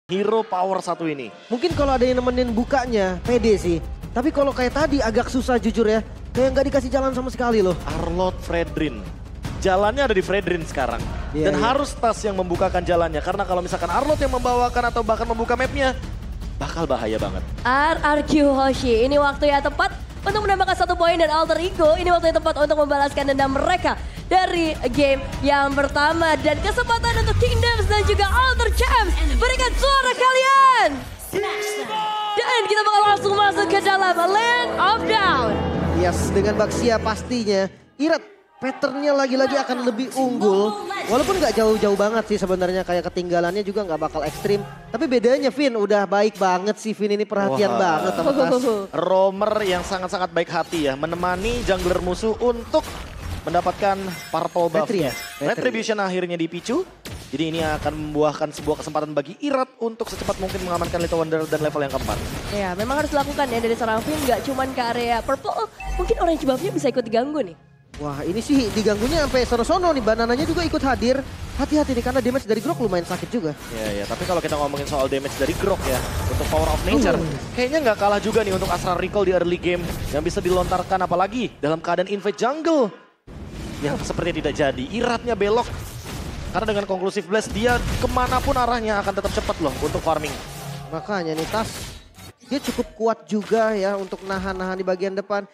hero power satu ini. Mungkin kalau ada yang nemenin bukanya, pede sih. Tapi kalau kayak tadi agak susah jujur ya. Kayak nggak dikasih jalan sama sekali loh. Arlott Fredrin. Jalannya ada di Fredrin sekarang. Dan harus Tas yang membukakan jalannya. Karena kalau misalkan Arlott yang membawakan atau bahkan membuka mapnya, bakal bahaya banget. RRQ Hoshi, ini waktu yang tepat untuk menambahkan 1 poin dan Alter Ego. Ini waktu yang tepat untuk membalaskan dendam mereka dari game yang pertama. Dan kesempatan untuk Kingdoms dan juga Alter Champs. Berikan suara kalian. Dan kita bakal langsung masuk ke dalam Land of Down. Yes, dengan Baxia pastinya Irat patternnya lagi-lagi akan lebih unggul. Walaupun nggak jauh-jauh banget sih sebenarnya, kayak ketinggalannya juga nggak bakal ekstrim. Tapi bedanya Vin udah baik banget sih, Vin ini perhatian banget sama Tas. Roamer yang sangat-sangat baik hati ya, menemani jungler musuh untuk mendapatkan purple buff-nya. Retribution akhirnya dipicu. Jadi ini akan membuahkan sebuah kesempatan bagi Irat untuk secepat mungkin mengamankan Little Wonder dan level yang keempat. Ya memang harus dilakukan ya dari seorang Vin, nggak cuman ke area purple. Mungkin orange buff-nya bisa ikut diganggu nih. Wah ini sih diganggunya sampai sono-sono nih, banananya juga ikut hadir. Hati-hati nih karena damage dari Grok lumayan sakit juga. Ya, tapi kalau kita ngomongin soal damage dari Grok ya, untuk Power of Nature, kayaknya nggak kalah juga nih untuk Astral Recall di early game yang bisa dilontarkan apalagi dalam keadaan invade jungle. Yang seperti tidak jadi, Iratnya belok. Karena dengan Conclusive Blast dia kemanapun arahnya akan tetap cepat loh untuk farming. Makanya nih Tas, dia cukup kuat juga ya untuk nahan-nahan di bagian depan.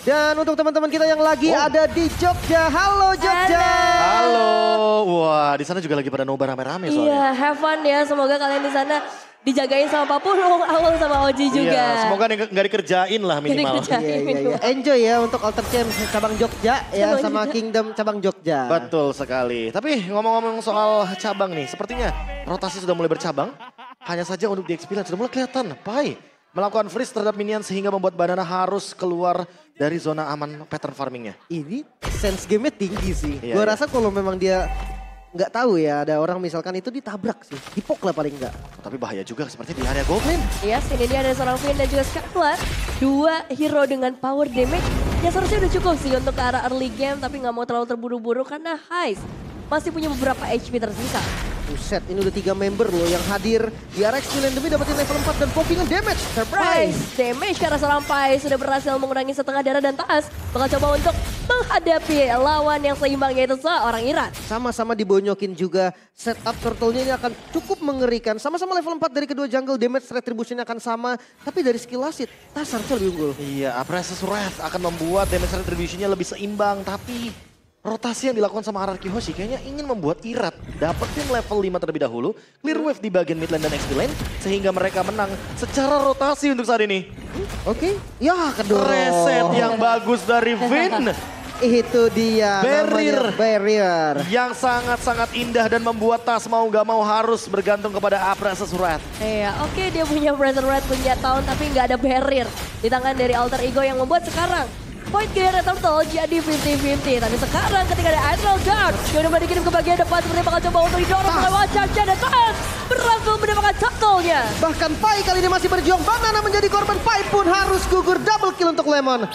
Dan untuk teman-teman kita yang lagi ada di Jogja, halo Jogja. Halo, wah di sana juga lagi pada nobar rame-rame soalnya. Iya, have fun ya, semoga kalian di sana dijagain sama Pak Pulung, Awal sama Oji juga. Iya, semoga nggak dikerjain lah minimal. Iya. Enjoy ya untuk Alter Champs cabang Jogja ya sama Kingdom cabang Jogja. Betul sekali. Tapi ngomong-ngomong soal cabang nih, sepertinya rotasi sudah mulai bercabang. Hanya saja untuk di Experience sudah mulai kelihatan. Pai melakukan freeze terhadap minion sehingga membuat Banana harus keluar dari zona aman pattern farmingnya. Ini sense game-nya tinggi sih. Iya, Gua rasa kalau memang dia nggak tahu ya, ada orang misalkan itu ditabrak sih. Dipok lah paling enggak. Tapi bahaya juga seperti di area Goblin. Yes, ini dia ada seorang Vin dan juga Scarlet. 2 hero dengan power damage yang seharusnya udah cukup sih untuk ke arah early game. Tapi nggak mau terlalu terburu-buru karena Heist masih punya beberapa HP tersisa. Buset, ini udah 3 member loh yang hadir di RX Milan demi dapetin level 4 dan popping damage. Surprise! Damage karena seorang Pai sudah berhasil mengurangi setengah darah dan Tas bakal coba untuk menghadapi lawan yang seimbang yaitu seorang Irat. Sama-sama dibonyokin juga, setup turtle-nya ini akan cukup mengerikan. Sama-sama level 4 dari kedua jungle, damage retribution akan sama. Tapi dari skill asit, Tas harusnya lebih unggul. Iya, Apraeus Wrath akan membuat damage retribution-nya lebih seimbang. Tapi rotasi yang dilakukan sama RRQ Hoshi kayaknya ingin membuat Irat dapetin level 5 terlebih dahulu. Clear wave di bagian mid lane dan XP lane. Sehingga mereka menang secara rotasi untuk saat ini. Oke, ya kedua. Reset yang bagus dari Vin. Itu dia namanya barrier. Yang sangat-sangat indah dan membuat Tas mau gak mau harus bergantung kepada Apraeus Wrath. Iya, oke dia punya Brazen Red, punya tahun tapi nggak ada barrier di tangan dari Alter Ego yang membuat sekarang point clear Turtle jadi 50-50. Tapi sekarang ketika ada Astral Guard yang udah dikirim ke bagian depan seperti bakal coba untuk didorong oleh Wacaca dan Tas berhasil mendapatkan Turtle-nya. Bahkan Pai kali ini masih berjuang, Banana menjadi korban, Pai pun harus gugur, double kill untuk Lemon.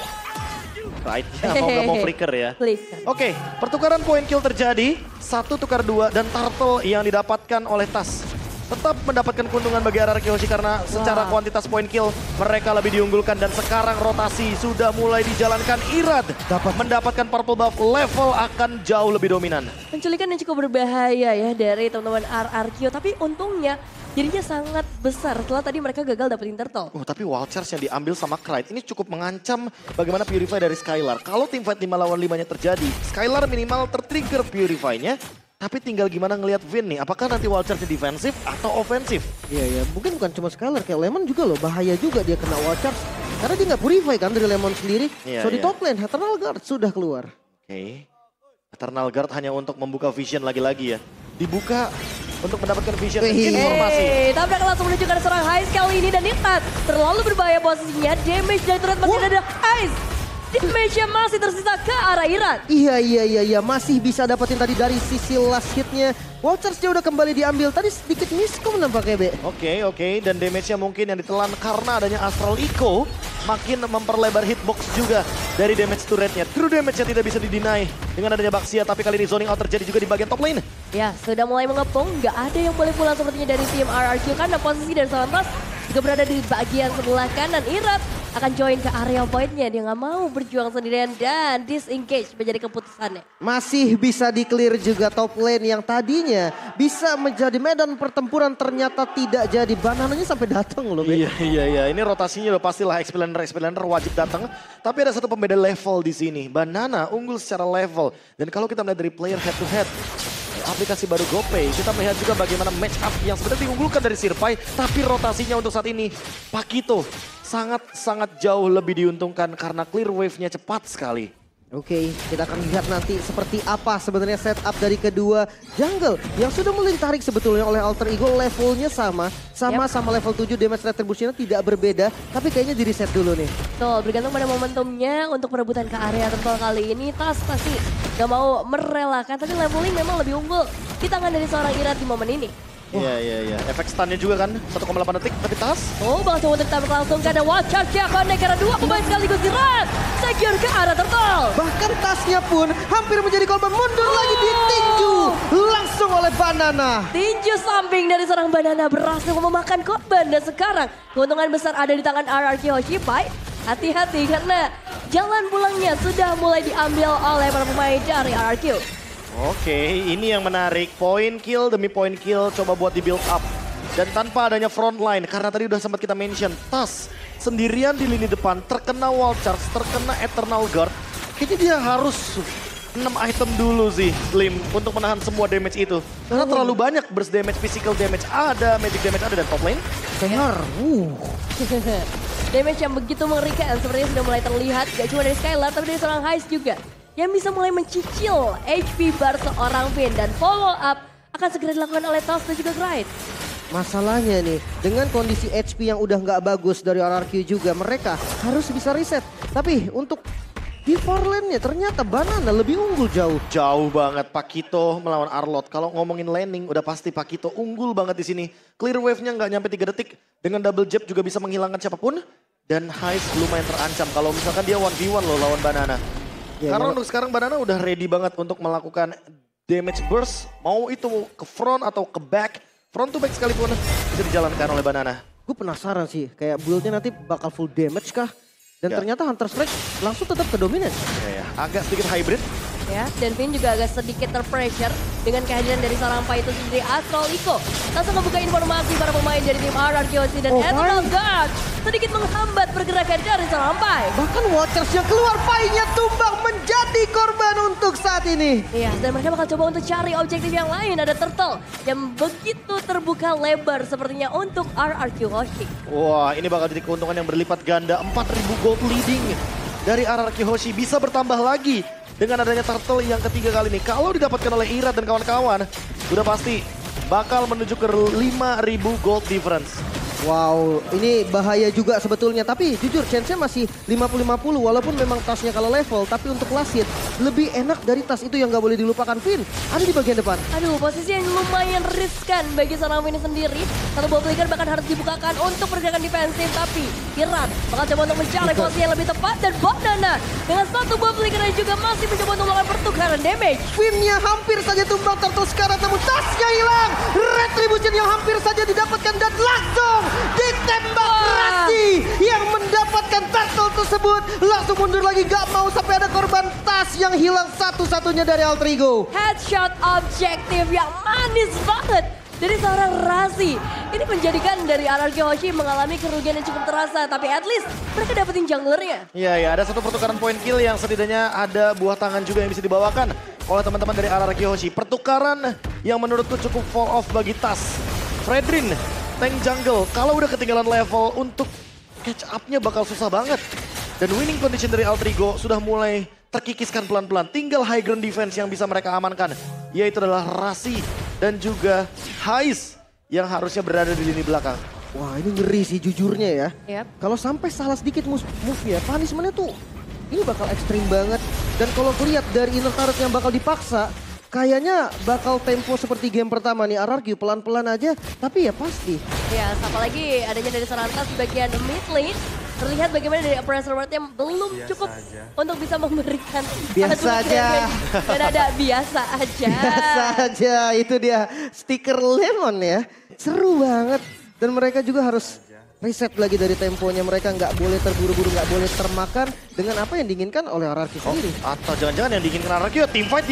Right, ya, mau gak mau flicker ya. Oke, pertukaran point kill terjadi. 1 tukar 2 dan Turtle yang didapatkan oleh Tas tetap mendapatkan keuntungan bagi RRQ Hoshi karena secara kuantitas point kill mereka lebih diunggulkan dan sekarang rotasi sudah mulai dijalankan. Irad mendapatkan purple buff, level akan jauh lebih dominan. Penculikan yang cukup berbahaya ya dari teman-teman RRQ, tapi untungnya jadinya sangat besar setelah tadi mereka gagal dapetin turtle. Tapi wild charge yang diambil sama Krite ini cukup mengancam bagaimana Purify dari Skylar. Kalau teamfight 5 lawan 5-nya terjadi, Skylar minimal tertrigger Purify-nya. Tapi tinggal gimana ngelihat Vin nih, apakah nanti wild charge defensif atau ofensif? Iya, mungkin bukan cuma Skylar, kayak Lemon juga loh, bahaya juga dia kena wild charge. Karena dia nggak purify kan dari Lemon sendiri. Di top lane, Eternal Guard sudah keluar. Oke. Eternal Guard hanya untuk membuka vision lagi-lagi ya. Dibuka untuk mendapatkan vision informasi. Tabrak langsung menuju ke seorang Heist kali ini dan Nihat terlalu berbahaya posisinya. Damage dari turret masih ada Heist. Damage-nya masih tersisa ke arah Irat. Iya, masih bisa dapetin tadi dari sisi last hit-nya. Watchers dia udah kembali diambil, tadi sedikit miskom nampaknya, Be. Oke, dan damage-nya mungkin yang ditelan karena adanya Astral Echo. makin memperlebar hitbox juga dari damage turretnya. True damage-nya tidak bisa didinai dengan adanya Baxia, tapi kali ini zoning out terjadi juga di bagian top lane. Ya, sudah mulai mengepung, nggak ada yang boleh pulang sepertinya dari tim RRQ karena posisi dari Salantas juga berada di bagian sebelah kanan. Irat akan join ke area pointnya, dia nggak mau berjuang sendirian dan disengage menjadi keputusannya. Masih bisa di-clear juga top lane yang tadinya bisa menjadi medan pertempuran ternyata tidak jadi. Banananya sampai datang loh. Iya. Ini rotasinya udah pastilah Explainer wajib datang. Tapi ada satu pembeda level di sini. Banana unggul secara level. Dan kalau kita melihat dari player head to head, aplikasi baru GoPay, kita melihat juga bagaimana match up yang sebenarnya diunggulkan dari Sirpai, tapi rotasinya untuk saat ini Pakito sangat jauh lebih diuntungkan karena clear wave-nya cepat sekali. Oke, kita akan lihat nanti seperti apa sebenarnya setup dari kedua jungle yang sudah mulai ditarik sebetulnya oleh Alter Ego. Levelnya sama level 7, damage retribution-nya tidak berbeda, tapi kayaknya di reset dulu nih. Tuh, bergantung pada momentumnya untuk perebutan ke area turtle kali ini. Tas pasti gak mau merelakan, tapi leveling memang lebih unggul di tangan dari seorang Irat di momen ini. Iya. Efek stunnya juga kan 1,8 detik, tapi Tas. Oh, bakal coba ditembak langsung karena watch out-nya connect karena dua pemain sekaligus Irat. Secure ke arah turtle. Bahkan tasnya pun hampir menjadi korban, mundur lagi ditinju langsung oleh Banana. Tinju samping dari seorang Banana berhasil memakan korban dan sekarang keuntungan besar ada di tangan RRQ Hoshipai. Hati-hati karena jalan pulangnya sudah mulai diambil oleh para pemain dari RRQ. Oke, ini yang menarik. Point kill demi point kill coba buat di build up. Dan tanpa adanya front line, karena tadi udah sempat kita mention, Tas sendirian di lini depan, terkena wall charge, terkena eternal guard. Kayaknya dia harus 6 item dulu sih, Slim, untuk menahan semua damage itu. Karena terlalu banyak burst damage, physical damage ada, magic damage ada, dan top lane. Benar. Damage yang begitu mengerikan sepertinya sudah mulai terlihat, gak cuma dari Skylar tapi dari seorang Heist juga. Yang bisa mulai mencicil HP bar seorang Finn dan follow up akan segera dilakukan oleh Tas dan juga Grind. Masalahnya nih, dengan kondisi HP yang udah nggak bagus dari RRQ juga, mereka harus bisa reset. Tapi untuk di far lane-nya ternyata Banana lebih unggul jauh. Jauh banget Pakito melawan Arlott. Kalau ngomongin laning udah pasti Pakito unggul banget di sini. Clear wave-nya nggak nyampe 3 detik. Dengan double jab juga bisa menghilangkan siapapun. Dan Heist lumayan terancam kalau misalkan dia 1v1 loh lawan Banana. Karena untuk sekarang Banana udah ready banget untuk melakukan damage burst. Mau itu ke front atau ke back. Front to back sekalipun bisa dijalankan oleh Banana. Gue penasaran sih, kayak build-nya nanti bakal full damage kah? Dan ternyata Hunter Strike langsung tetap ke dominance. Ya, agak sedikit hybrid. Ya, dan Finn juga agak sedikit terpressure dengan kehadiran dari seorang Pai itu sendiri, Astral Eco. Langsung membuka informasi para pemain dari tim RRQ dan Eternal Guard sedikit menghambat pergerakan dari seorang Pai. Bahkan Watchers yang keluar, Pai-nya tumbang menjadi korban untuk saat ini. Iya, dan mereka bakal coba untuk cari objektif yang lain. Ada Turtle yang begitu terbuka lebar sepertinya untuk RRQ Hoshi. Wah, ini bakal jadi keuntungan yang berlipat ganda. 4.000 gold leading dari RRQ Hoshi bisa bertambah lagi dengan adanya Turtle yang ketiga kali ini. Kalau didapatkan oleh Irat dan kawan-kawan, udah pasti bakal menuju ke 5.000 gold difference. Wow, ini bahaya juga sebetulnya. Tapi jujur chance-nya masih 50-50 walaupun memang tasnya kalau level. Tapi untuk last hit lebih enak dari tas itu yang gak boleh dilupakan. Finn ada di bagian depan. Aduh, posisi yang lumayan riskan bagi seorang Finn sendiri. Satu ball flicker bahkan harus dibukakan untuk pergerakan defensif. Tapi Irat bakal coba untuk mencari posisi yang lebih tepat. Dan Banana dengan satu ball flicker juga masih mencoba untuk melakukan pertukaran damage. Finn-nya hampir saja tumbang Turtle sekarang. Namun tasnya hilang. Retribution yang hampir saja didapatkan dan langsung ditembak Rasi yang mendapatkan Turtle tersebut. Langsung mundur lagi, gak mau sampai ada korban. Tas yang hilang satu-satunya dari Alter Ego. Headshot objektif yang manis banget dari seorang Rasi. Ini menjadikan dari RRQ Hoshi mengalami kerugian yang cukup terasa. Tapi at least mereka dapetin junglernya. Iya, ada satu pertukaran point kill yang setidaknya ada buah tangan juga yang bisa dibawakan oleh teman-teman dari RRQ Hoshi. Pertukaran yang menurutku cukup fall off bagi Tas. Fredrin, tank jungle, kalau udah ketinggalan level untuk catch up-nya bakal susah banget. Dan winning condition dari Alter Ego sudah mulai terkikiskan pelan-pelan. Tinggal high ground defense yang bisa mereka amankan. Yaitu adalah Rasi dan juga Heist yang harusnya berada di lini belakang. Wah, ini ngeri sih jujurnya ya. Yep. Kalau sampai salah sedikit move ya, punishment-nya tuh ini bakal ekstrim banget. Dan kalau lihat dari inner turret yang bakal dipaksa, kayaknya bakal tempo seperti game pertama nih. RRQ pelan-pelan aja, tapi ya pasti. Ya, apalagi adanya dari seorang Tas di bagian mid lane. terlihat bagaimana dari Oppressor World yang belum cukup untuk bisa memberikan Biasa aja. Dan ada biasa aja. Biasa aja, itu dia stiker lemon ya. Seru banget. Dan mereka juga harus reset lagi dari temponya. Mereka nggak boleh terburu-buru, nggak boleh termakan dengan apa yang diinginkan oleh RRQ sendiri. Atau jangan-jangan yang diinginkan RRQ, team fight.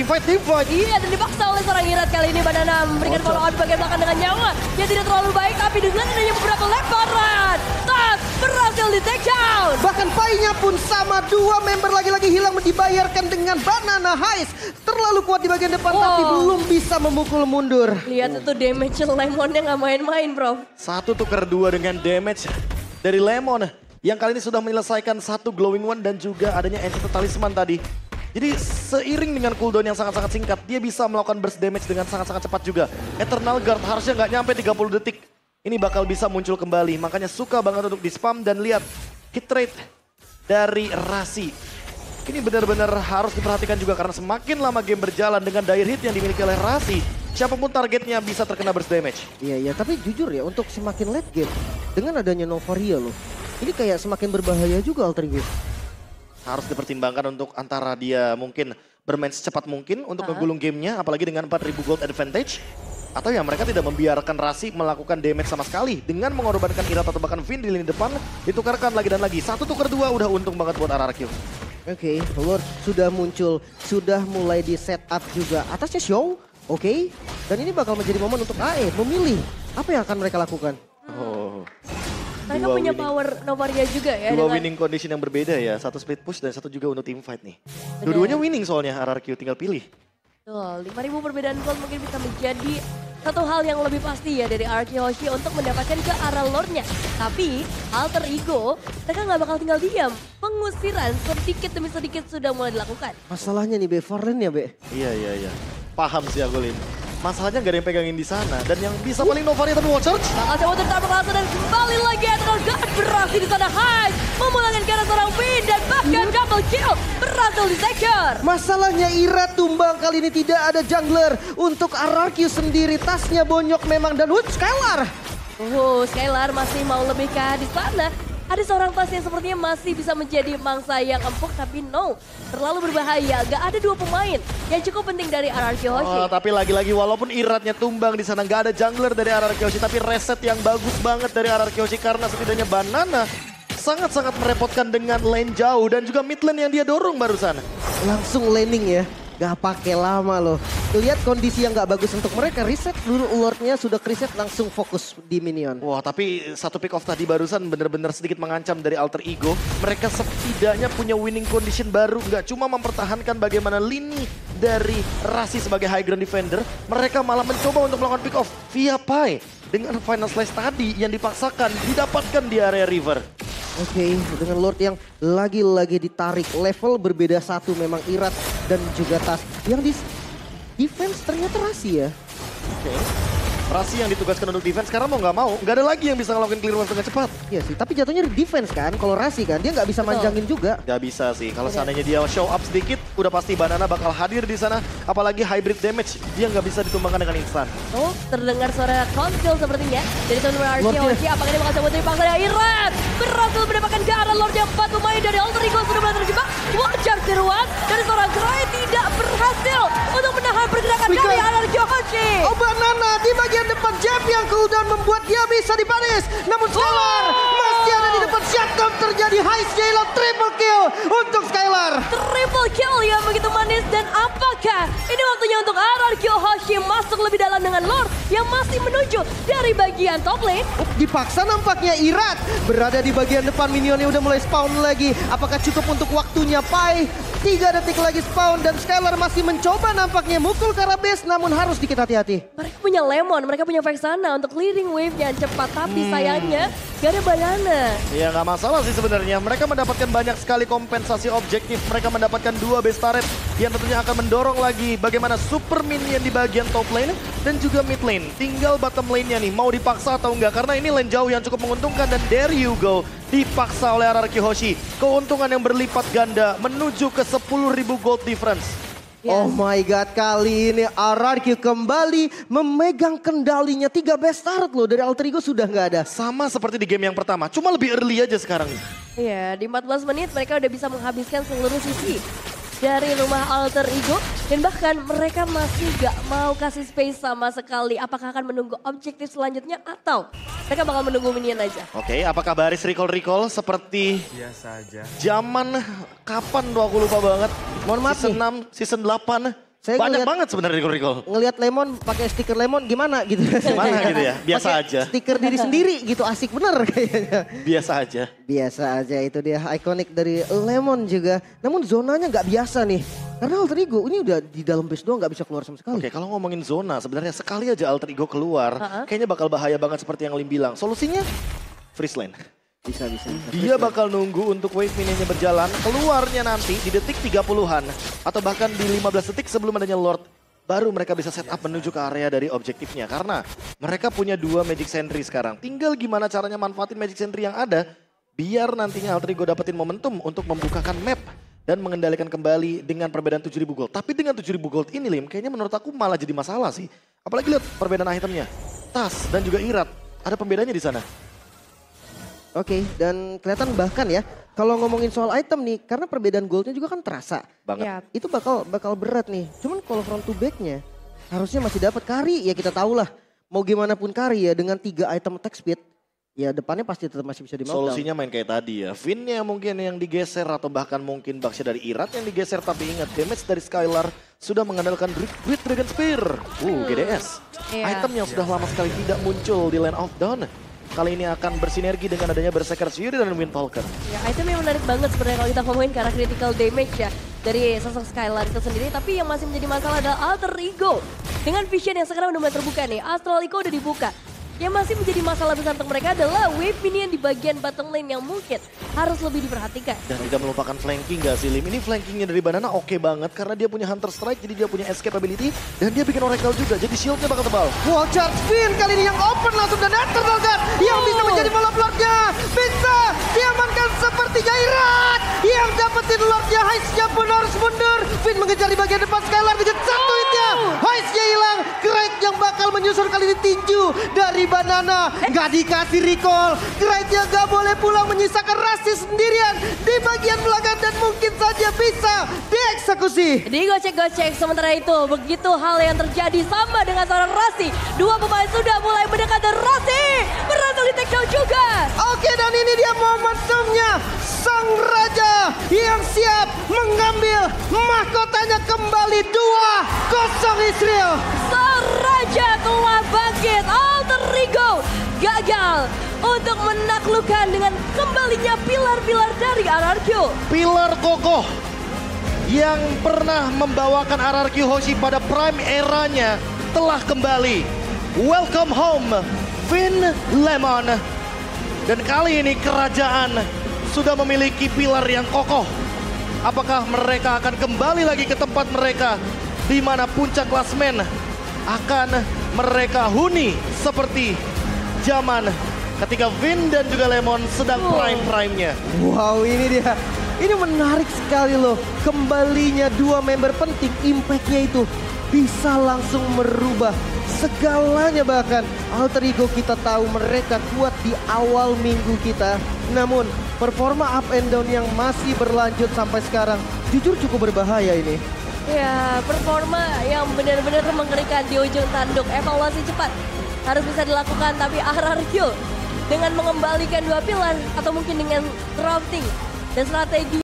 Iya, dan dipaksa oleh seorang Irat kali ini. Banana memberikan follow on bagian belakang dengan nyawa yang tidak terlalu baik, tapi dengan adanya beberapa lemparan, Tas berhasil di take down. Bahkan Pai-nya pun sama, dua member lagi-lagi hilang dibayarkan dengan Banana Heist. Terlalu kuat di bagian depan tapi belum bisa memukul mundur. Lihat itu damage Lemonnya nggak main-main, bro. 1 tukar 2 dengan damage dari Lemon yang kali ini sudah menyelesaikan 1 glowing one dan juga adanya Enchanted Talisman tadi. Jadi seiring dengan cooldown yang sangat-sangat singkat, dia bisa melakukan burst damage dengan sangat-sangat cepat juga. Eternal Guard harusnya nggak nyampe 30 detik. Ini bakal bisa muncul kembali, makanya suka banget untuk di spam dan lihat hit rate dari Rasi. Ini benar-benar harus diperhatikan juga karena semakin lama game berjalan dengan dire hit yang dimiliki oleh Rasi, siapapun targetnya bisa terkena burst damage. Iya, tapi jujur ya untuk semakin late game dengan adanya Novaria loh. Ini kayak semakin berbahaya juga Alter Ego. Harus dipertimbangkan untuk antara dia mungkin bermain secepat mungkin untuk ngegulung gamenya, apalagi dengan 4000 gold advantage. Atau ya mereka tidak membiarkan Rasi melakukan damage sama sekali dengan mengorbankan Irat atau bahkan Finn di lini depan, ditukarkan lagi dan lagi. 1 tukar 2 udah untung banget buat RRQ. Oke, Lord sudah muncul, sudah mulai di setup juga. Atasnya show, oke. Dan ini bakal menjadi momen untuk AE memilih apa yang akan mereka lakukan. Mereka punya power Novaria juga ya. Dua winning condition yang berbeda ya, 1 split push dan 1 juga untuk team fight nih. Dua-duanya winning soalnya RRQ, tinggal pilih. Betul, 5.000 perbedaan gold mungkin bisa menjadi satu hal yang lebih pasti ya dari RRQ Hoshi untuk mendapatkan ke arah lore-nya. Tapi Alter Ego, mereka nggak bakal tinggal diam. Pengusiran sedikit demi sedikit sudah mulai dilakukan. Masalahnya nih Be, Varen ya Be? Iya. Paham sih aku Lin. Masalahnya gak ada yang pegangin di sana. Dan yang bisa paling Novaria tapi Watch Search. Bakal coba tertabrak langsung dan kembali lagi Eternal Guard berhasil di sana. Hai, memulangkan ke arah seorang Finn dan bahkan double kill berhasil di secure. Masalahnya Ira tumbang kali ini tidak ada jungler. Untuk RRQ sendiri tasnya bonyok memang dan Skylar. Skylar masih mau lebih ke di sana. Ada seorang tas yang sepertinya masih bisa menjadi mangsa yang empuk, tapi no, terlalu berbahaya. Gak ada 2 pemain yang cukup penting dari RRQ Hoshi. Tapi lagi-lagi walaupun Iratnya tumbang di sana, gak ada jungler dari RRQ Hoshi, tapi reset yang bagus banget dari RRQ Hoshi karena setidaknya Banana sangat-sangat merepotkan dengan lane jauh dan juga mid lane yang dia dorong barusan. Langsung laning ya. Gak pakai lama loh. Lihat kondisi yang gak bagus untuk mereka. Reset dulu Lordnya sudah reset langsung fokus di minion. Wah tapi 1 pick off tadi barusan benar-benar sedikit mengancam dari Alter Ego. Mereka setidaknya punya winning condition baru. Gak cuma mempertahankan bagaimana lini dari Rasi sebagai high ground defender. Mereka malah mencoba untuk melakukan pick off via Pai. Dengan final slice tadi yang dipaksakan didapatkan di area river. Oke, dengan Lord yang lagi-lagi ditarik. Level berbeda 1 memang Irat dan juga Tas. Yang di defense ternyata Rasi ya. Oke. Rasi yang ditugaskan untuk defense karena mau nggak mau nggak ada lagi yang bisa ngelakuin clear wave dengan cepat. Iya sih, tapi jatuhnya di defense kan. Kalau Rasi kan dia nggak bisa manjangin juga. Nggak bisa sih. Kalau seandainya dia show up sedikit, udah pasti Banana bakal hadir di sana. Apalagi hybrid damage, dia nggak bisa ditumbangkan dengan instan. Oh, terdengar suara konsil sepertinya dari teman-teman RRQ Hoshi. Apakah dia bakal coba dipaksa dari Irat? Berhasil mendapatkan ke arah Lord yang 4 pemain dari Alter Ego sudah mulai terjebak. Wajar tiruan dari seorang Gray tidak berhasil untuk menahan pergerakan dari RRQ Hoshi. Oh, Banana di bagian depan Jeb yang cooldown membuat dia bisa dipanis. Namun Skylar masih ada di depan. Shutdown terjadi. Heist J-Lo triple kill untuk Skylar. Triple kill yang begitu manis dan apakah ini waktunya untuk RRQ Hoshi masuk lebih dalam dengan Lord yang masih menuju dari bagian top lane? Dipaksa nampaknya Irat berada di bagian depan, minionnya udah mulai spawn lagi. Apakah cukup untuk waktunya Pai? 3 detik lagi spawn dan Skylar masih mencoba nampaknya mukul ke arah base, namun harus dikit hati-hati. Mereka punya Lemon, mereka punya Vexana untuk clearing wave yang cepat, tapi sayangnya gak ada Banana. Ya nggak masalah sih sebenarnya. Mereka mendapatkan banyak sekali kompensasi objektif. Mereka mendapatkan 2 base turret yang tentunya akan mendorong lagi bagaimana super minion di bagian top lane dan juga mid lane. Tinggal bottom lane-nya nih mau dipaksa atau enggak karena ini lane jauh yang cukup menguntungkan dan there you go. Dipaksa oleh RRQ Hoshi. Keuntungan yang berlipat ganda menuju ke 10.000 gold difference. Yes. Oh my god, kali ini RRQ kembali memegang kendalinya. 3 best turret loh dari Alter Ego sudah nggak ada. Sama seperti di game yang pertama, cuma lebih early aja sekarang nih. Iya, di 14 menit mereka udah bisa menghabiskan seluruh sisi dari rumah Alter Ego. Dan bahkan mereka masih gak mau kasih space sama sekali. Apakah akan menunggu objektif selanjutnya atau mereka bakal menunggu minion aja? Oke, apakah baris recall seperti biasa aja. Zaman kapan tuh aku lupa banget. Mohon maaf Season nih. 6, Season 8. Saya Banyak ngeliat- banget sebenarnya recall. Ngelihat Lemon pakai stiker Lemon gimana gitu. Gimana gitu ya, biasa Pakai aja. Stiker diri sendiri gitu, asik bener kayaknya. Biasa aja. Biasa aja, itu dia ikonik dari Lemon juga. Namun zonanya nggak biasa nih. Karena Alter Ego ini udah di dalam base doang nggak bisa keluar sama sekali. Oke, kalau ngomongin zona, sebenarnya sekali aja Alter Ego keluar, kayaknya bakal bahaya banget seperti yang Lim bilang. Solusinya, freeze lane. Bisa. Dia bakal nunggu untuk wave minionnya berjalan, keluarnya nanti di detik 30-an. Atau bahkan di 15 detik sebelum adanya Lord. Baru mereka bisa set up menuju ke area dari objektifnya. Karena mereka punya 2 Magic Sentry sekarang. Tinggal gimana caranya manfaatin Magic Sentry yang ada, biar nantinya Alter Ego dapetin momentum untuk membukakan map. Dan mengendalikan kembali dengan perbedaan 7.000 gold. Tapi dengan 7.000 gold ini Lim, kayaknya menurut aku malah jadi masalah sih. Apalagi lihat perbedaan itemnya. Tas dan juga Irat, ada pembedanya di sana. Oke, dan kelihatan bahkan ya, kalau ngomongin soal item nih, karena perbedaan goldnya juga kan terasa. Banget. Ya, Itu bakal berat nih. Cuman kalau front to backnya, harusnya masih dapat carry. Ya kita tahu lah, mau gimana pun carry ya, dengan 3 item attack speed, ya depannya pasti tetap masih bisa di-knockdown. Solusinya main kayak tadi ya. Vinnya mungkin yang digeser atau bahkan mungkin Baksha dari Irat yang digeser. Tapi ingat damage dari Skylar sudah mengandalkan Great Dragon Spear. GDS. Iya. Item yang sudah lama sekali tidak muncul di Land of Dawn. Kali ini akan bersinergi dengan adanya Berserker Fury dan Windtalker. ya item yang menarik banget sebenarnya kalau kita ngomongin karena critical damage ya dari sosok Skylar itu sendiri. Tapi yang masih menjadi masalah adalah Alter Ego. Dengan vision yang sekarang udah mulai terbuka nih, Astral Ego udah dibuka. Yang masih menjadi masalah besar untuk mereka adalah wave minion di bagian bottom lane yang mungkin harus lebih diperhatikan. Dan tidak melupakan flanking gak sih Lim? Ini flankingnya dari Banana oke banget karena dia punya Hunter Strike, jadi dia punya escape ability. Dan dia bikin Oracle juga, jadi shieldnya bakal tebal. Wall charge Finn kali ini yang open langsung dan Eternal God yang bisa menjadi malam Lordnya. Bisa diamankan seperti Jairat yang dapetin Lordnya. Heist-nya pun harus mundur. Finn mengejar di bagian depan Skylar dengan satu hitnya. Heist-nya hilang. Great yang bakal menyusul kali ini tinju dari Banana. Gak dikasih recall. Great-nya gak boleh pulang menyisakan Rasi sendirian di bagian belakang dan mungkin saja bisa dieksekusi. Digocek-gocek sementara itu begitu hal yang terjadi sama dengan seorang Rasi. 2 pemain sudah mulai mendekat dan Rasi berhasil di take down juga. Oke, dan ini dia momentumnya. Sang Raja yang siap mengambil mahkotanya kembali 2-0 Israel. Sang Raja telah bangkit. Alter Ego gagal untuk menaklukkan dengan kembalinya pilar-pilar dari RRQ. Pilar kokoh yang pernah membawakan RRQ Hoshi pada prime eranya telah kembali. Welcome home, Finn Lemon. Dan kali ini kerajaan sudah memiliki pilar yang kokoh. Apakah mereka akan kembali lagi ke tempat mereka di mana puncak klasmen akan mereka huni seperti zaman ketika Vin dan juga Lemon sedang prime-prime-nya. Wow, ini dia. Ini menarik sekali loh. Kembalinya 2 member penting, impact-nya itu bisa langsung merubah segalanya. Bahkan Alter Ego kita tahu mereka kuat di awal minggu kita. Namun performa up and down yang masih berlanjut sampai sekarang jujur cukup berbahaya ini. Ya, performa yang benar-benar mengerikan di ujung tanduk. Evaluasi cepat harus bisa dilakukan, tapi RRQ dengan mengembalikan 2 pilar atau mungkin dengan crafting dan strategi